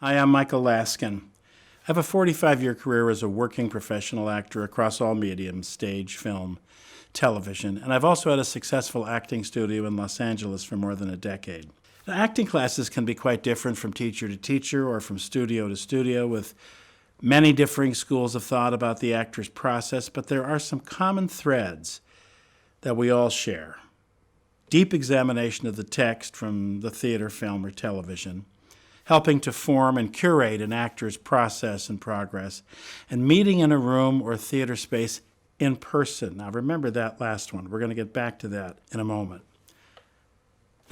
Hi, I'm Michael Laskin. I have a 45-year career as a working professional actor across all mediums, stage, film, television, and I've also had a successful acting studio in Los Angeles for more than a decade. Now, acting classes can be quite different from teacher to teacher or from studio to studio, with many differing schools of thought about the actor's process, but there are some common threads that we all share. Deep examination of the text from the theater, film, or television, helping to form and curate an actor's process and progress, and meeting in a room or theater space in person. Now remember that last one. We're going to get back to that in a moment.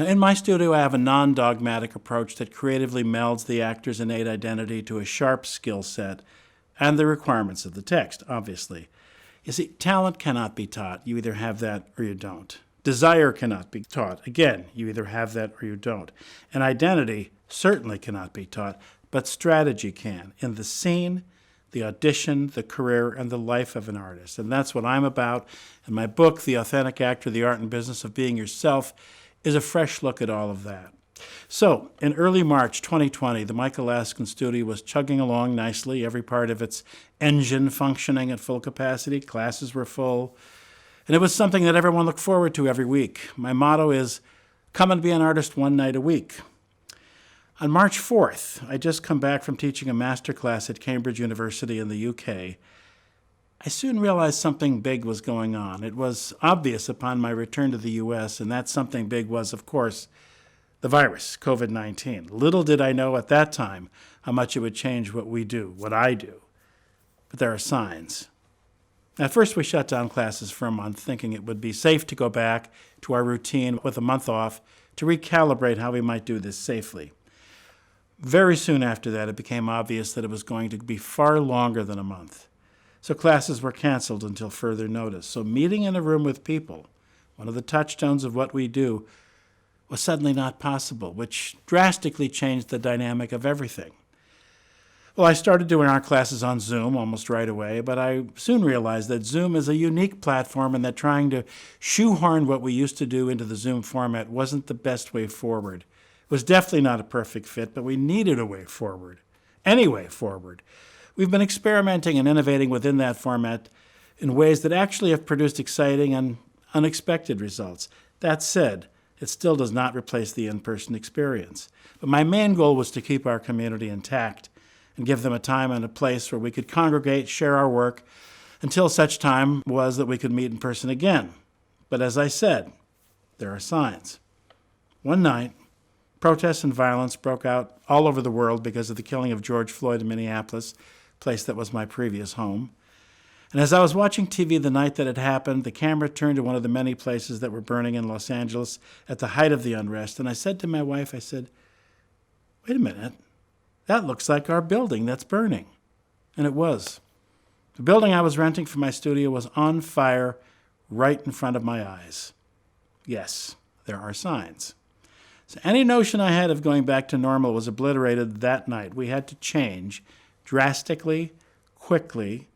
Now, in my studio, I have a non-dogmatic approach that creatively melds the actor's innate identity to a sharp skill set and the requirements of the text, obviously. You see, talent cannot be taught. You either have that or you don't. Desire cannot be taught. Again, you either have that or you don't. And identity certainly cannot be taught, but strategy can, in the scene, the audition, the career, and the life of an artist. And that's what I'm about. And my book, The Authentic Actor, The Art and Business of Being Yourself, is a fresh look at all of that. So, in early March 2020, the Michael Laskin studio was chugging along nicely, every part of its engine functioning at full capacity. Classes were full. And it was something that everyone looked forward to every week. My motto is, come and be an artist one night a week. On March 4th, I just come back from teaching a master class at Cambridge University in the UK. I soon realized something big was going on. It was obvious upon my return to the US, and that something big was, of course, the virus, COVID-19. Little did I know at that time how much it would change what we do, what I do. But there are signs. At first, we shut down classes for a month, thinking it would be safe to go back to our routine with a month off to recalibrate how we might do this safely. Very soon after that, it became obvious that it was going to be far longer than a month. So classes were canceled until further notice. So meeting in a room with people, one of the touchstones of what we do, was suddenly not possible, which drastically changed the dynamic of everything. Well, I started doing our classes on Zoom almost right away, but I soon realized that Zoom is a unique platform and that trying to shoehorn what we used to do into the Zoom format wasn't the best way forward. It was definitely not a perfect fit, but we needed a way forward. Any way forward. We've been experimenting and innovating within that format in ways that actually have produced exciting and unexpected results. That said, it still does not replace the in-person experience. But my main goal was to keep our community intact and give them a time and a place where we could congregate, share our work, until such time was that we could meet in person again. But as I said, there are signs. One night, protests and violence broke out all over the world because of the killing of George Floyd in Minneapolis, a place that was my previous home. And as I was watching TV the night that it happened, the camera turned to one of the many places that were burning in Los Angeles at the height of the unrest. And I said to my wife, I said, wait a minute, that looks like our building that's burning. And it was. The building I was renting for my studio was on fire right in front of my eyes. Yes, there are signs. So any notion I had of going back to normal was obliterated that night. We had to change drastically, quickly,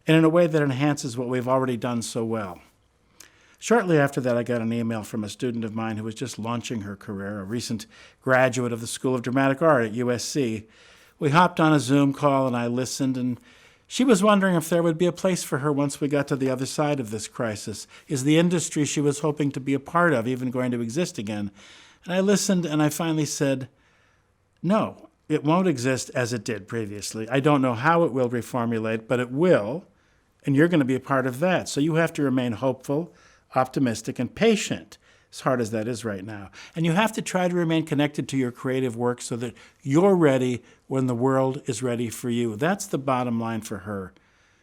and in a way that enhances what we've already done so well. Shortly after that, I got an email from a student of mine who was just launching her career, a recent graduate of the School of Dramatic Art at USC. We hopped on a Zoom call and I listened, and she was wondering if there would be a place for her once we got to the other side of this crisis. Is the industry she was hoping to be a part of even going to exist again? And I listened and I finally said, no, it won't exist as it did previously. I don't know how it will reformulate, but it will, and you're going to be a part of that. So you have to remain hopeful, optimistic, and patient, as hard as that is right now. And you have to try to remain connected to your creative work so that you're ready when the world is ready for you. That's the bottom line for her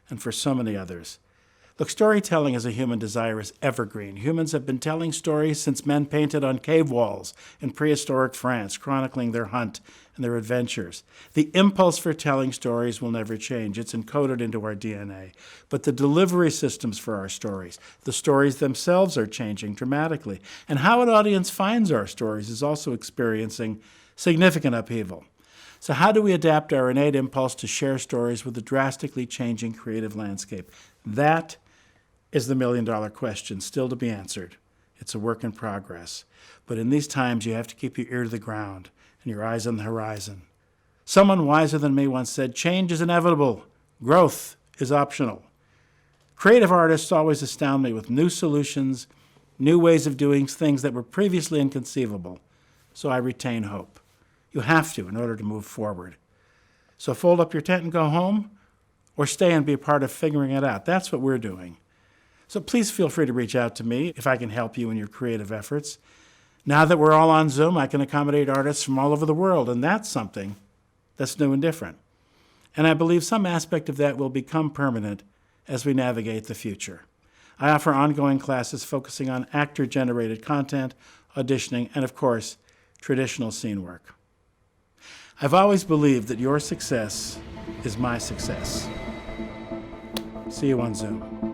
and for so many others. Look, storytelling as a human desire is evergreen. Humans have been telling stories since men painted on cave walls in prehistoric France, chronicling their hunt and their adventures. The impulse for telling stories will never change. It's encoded into our DNA. But the delivery systems for our stories, the stories themselves are changing dramatically. And how an audience finds our stories is also experiencing significant upheaval. So how do we adapt our innate impulse to share stories with a drastically changing creative landscape? That is the million-dollar question, still to be answered. It's a work in progress. But in these times, you have to keep your ear to the ground and your eyes on the horizon. Someone wiser than me once said, change is inevitable, growth is optional. Creative artists always astound me with new solutions, new ways of doing things that were previously inconceivable. So I retain hope. You have to in order to move forward. So fold up your tent and go home, or stay and be a part of figuring it out. That's what we're doing. So please feel free to reach out to me if I can help you in your creative efforts. Now that we're all on Zoom, I can accommodate artists from all over the world, and that's something that's new and different. And I believe some aspect of that will become permanent as we navigate the future. I offer ongoing classes focusing on actor-generated content, auditioning, and of course, traditional scene work. I've always believed that your success is my success. See you on Zoom.